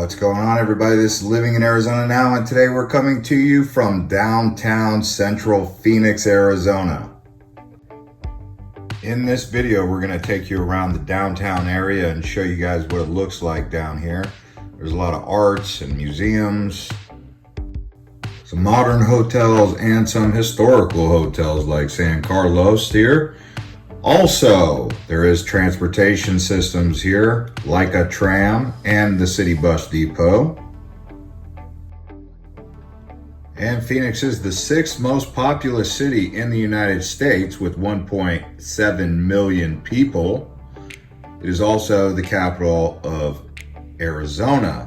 What's going on, everybody? This is Living in Arizona Now, and today we're coming to you from downtown Central Phoenix, Arizona. In this video, we're going to take you around the downtown area and show you guys what it looks like down here. There's a lot of arts and museums, some modern hotels, and some historical hotels like San Carlos here. Also, there is transportation systems here, like a tram and the city bus depot. And Phoenix is the 6th most populous city in the United States with 1.7 million people. It is also the capital of Arizona.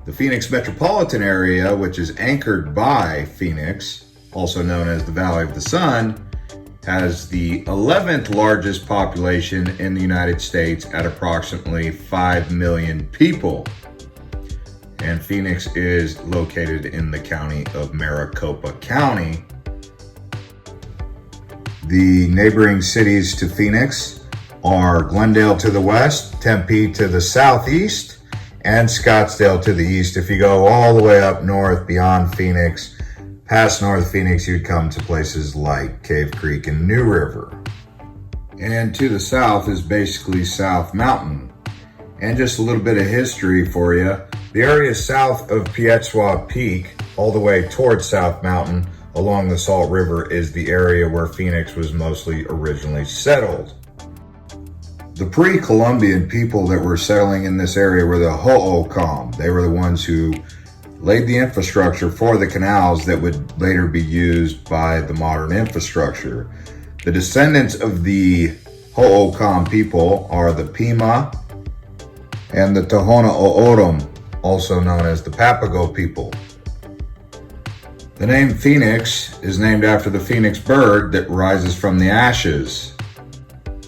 The Phoenix metropolitan area, which is anchored by Phoenix, also known as the Valley of the Sun, has the 11th largest population in the United States at approximately 5 million people. And Phoenix is located in the county of Maricopa County. The neighboring cities to Phoenix are Glendale to the west, Tempe to the southeast, and Scottsdale to the east. If you go all the way up north beyond Phoenix, past North Phoenix, you'd come to places like Cave Creek and New River. And to the south is basically South Mountain. And just a little bit of history for you. The area south of Phx Az Peak, all the way towards South Mountain, along the Salt River, is the area where Phoenix was mostly originally settled. The pre-Columbian people that were settling in this area were the Ho'okamm. They were the ones who laid the infrastructure for the canals that would later be used by the modern infrastructure. The descendants of the Ho'okamm people are the Pima and the Tohono O'odham, also known as the Papago people. The name Phoenix is named after the phoenix bird that rises from the ashes.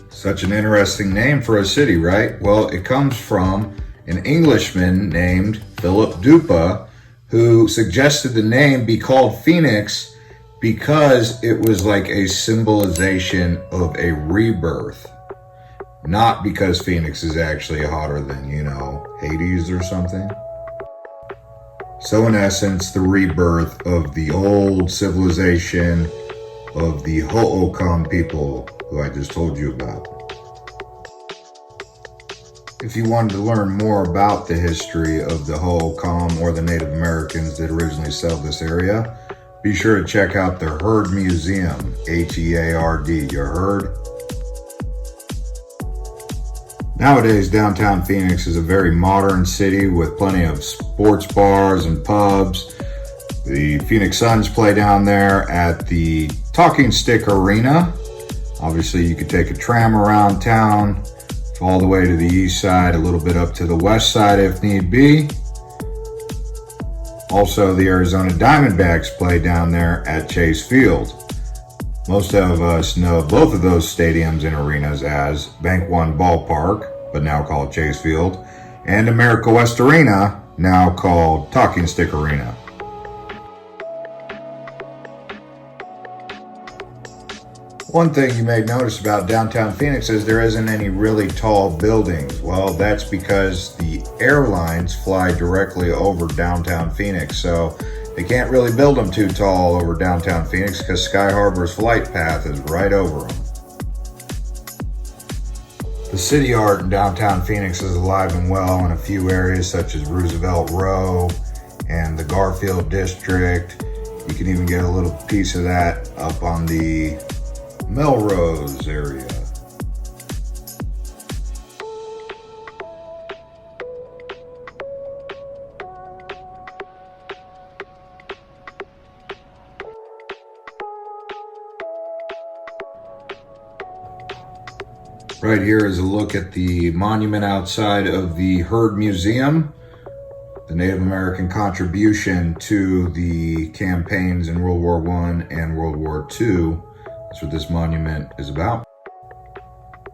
Such an interesting name for a city, right? Well, it comes from an Englishman named Philip Dupa, who suggested the name be called Phoenix because it was like a symbolization of a rebirth. Not because Phoenix is actually hotter than, Hades or something. So in essence, the rebirth of the old civilization of the Ho'okamm people who I just told you about. If you wanted to learn more about the history of the Ho'okamm or the Native Americans that originally settled this area, be sure to check out the Heard Museum, H-E-A-R-D, you heard? Nowadays, downtown Phoenix is a very modern city with plenty of sports bars and pubs. The Phoenix Suns play down there at the Talking Stick Arena. Obviously, you could take a tram around town, all the way to the east side, a little bit up to the west side if need be. Also, the Arizona Diamondbacks play down there at Chase Field. Most of us know both of those stadiums and arenas as Bank One Ballpark, but now called Chase Field, and America West Arena, now called Talking Stick Arena. One thing you may notice about downtown Phoenix is there isn't any really tall buildings. Well, that's because the airlines fly directly over downtown Phoenix, so they can't really build them too tall over downtown Phoenix because Sky Harbor's flight path is right over them. The city art in downtown Phoenix is alive and well in a few areas such as Roosevelt Row and the Garfield district. You can even get a little piece of that up on the Melrose area. Right here is a look at the monument outside of the Heard Museum, the Native American contribution to the campaigns in World War I and World War II. That's what this monument is about.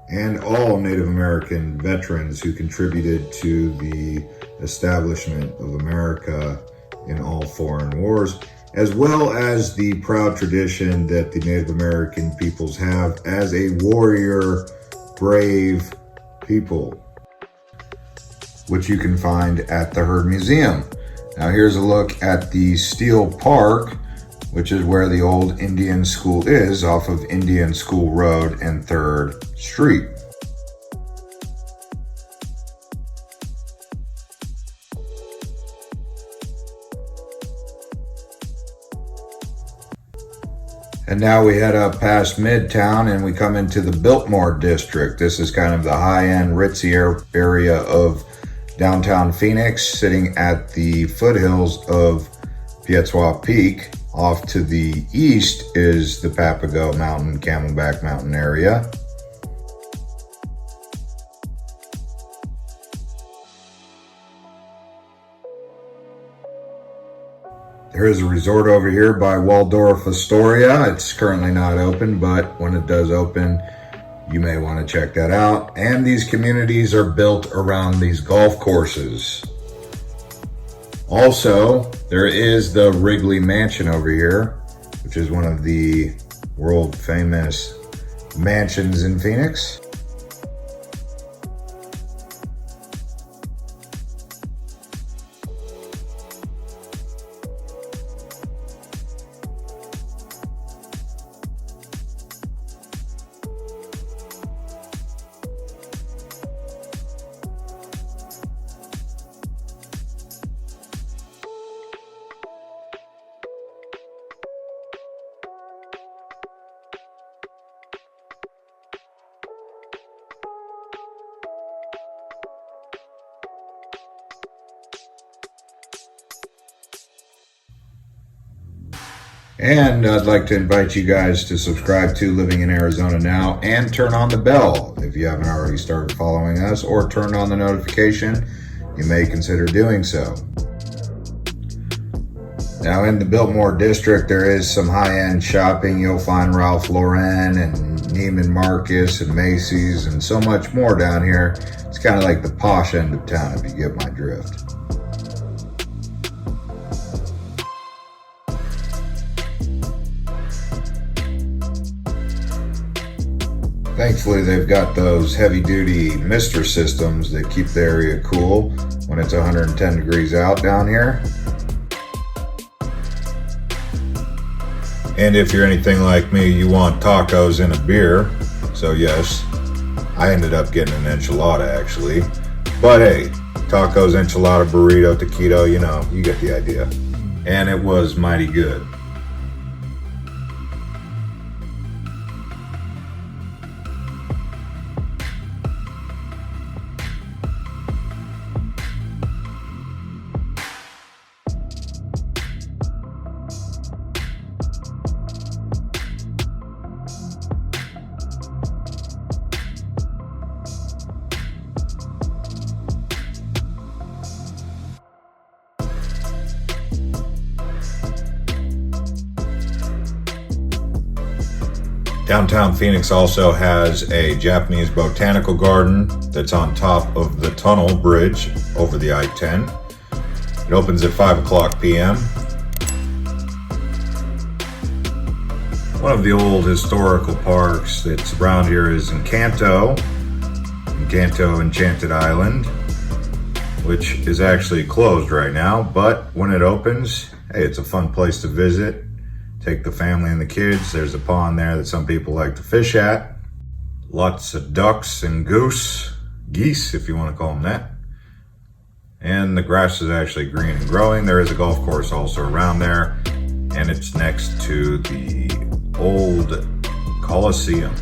And all Native American veterans who contributed to the establishment of America in all foreign wars, as well as the proud tradition that the Native American peoples have as a warrior, brave people. which you can find at the Heard Museum. Now here's a look at the Steel Park, which is where the old Indian School is, off of Indian School Road and 3rd Street. And now we head up past Midtown and we come into the Biltmore district. This is kind of the high-end ritzy area of downtown Phoenix, sitting at the foothills of Phx Az. Off to the east is the Papago Mountain, Camelback Mountain area. There is a resort over here by Waldorf Astoria. It's currently not open, but when it does open, you may want to check that out. And these communities are built around these golf courses. Also, there is the Wrigley Mansion over here, which is one of the world famous mansions in Phoenix. And I'd like to invite you guys to subscribe to Living in Arizona Now and turn on the bell if you haven't already started following us, or turn on the notification. You may consider doing so. Now in the Biltmore district, there is some high-end shopping. You'll find Ralph Lauren and Neiman Marcus and Macy's and so much more down here. It's kind of like the posh end of town, if you get my drift. Thankfully, they've got those heavy-duty mister systems that keep the area cool when it's 110 degrees out down here. And if you're anything like me, you want tacos and a beer. So yes, I ended up getting an enchilada actually. But hey, tacos, enchilada, burrito, taquito, you know, you get the idea. And it was mighty good. Downtown Phoenix also has a Japanese botanical garden that's on top of the tunnel bridge over the I-10. It opens at 5 o'clock p.m. One of the old historical parks that's around here is Encanto Enchanted Island, which is actually closed right now, but when it opens, hey, it's a fun place to visit. Take the family and the kids. There's a pond there that some people like to fish at. Lots of ducks and geese, if you want to call them that. And the grass is actually green and growing. There is a golf course also around there, and it's next to the old Coliseum.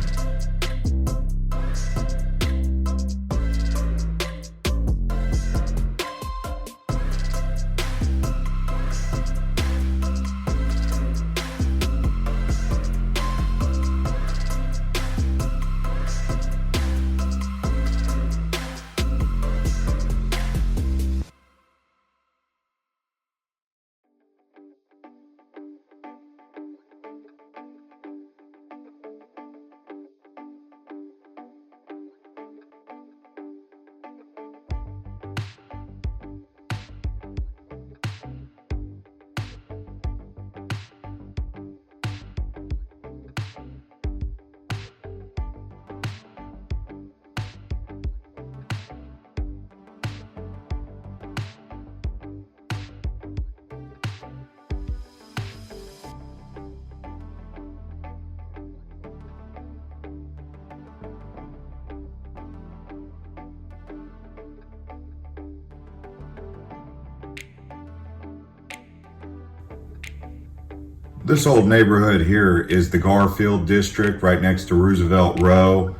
This old neighborhood here is the Garfield district right next to Roosevelt Row.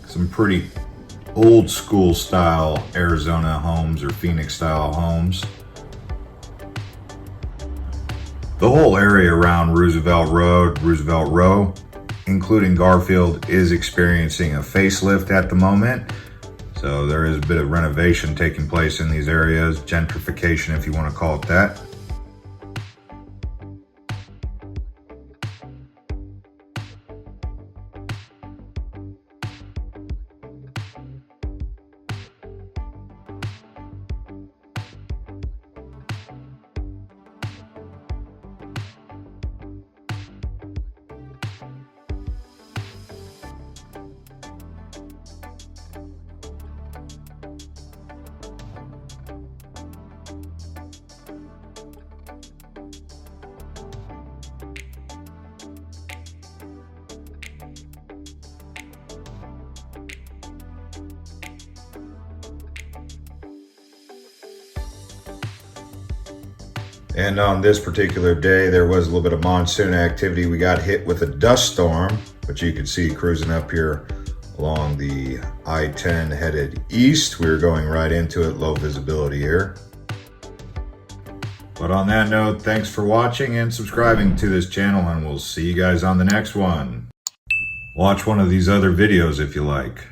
Some pretty old school style Arizona homes or Phoenix style homes. The whole area around Roosevelt Row, including Garfield, is experiencing a facelift at the moment. So there is a bit of renovation taking place in these areas, gentrification if you want to call it that. And on this particular day, there was a little bit of monsoon activity. We got hit with a dust storm, which you can see cruising up here along the I-10 headed east. We were going right into it, low visibility here. But on that note, thanks for watching and subscribing to this channel, and we'll see you guys on the next one. Watch one of these other videos if you like.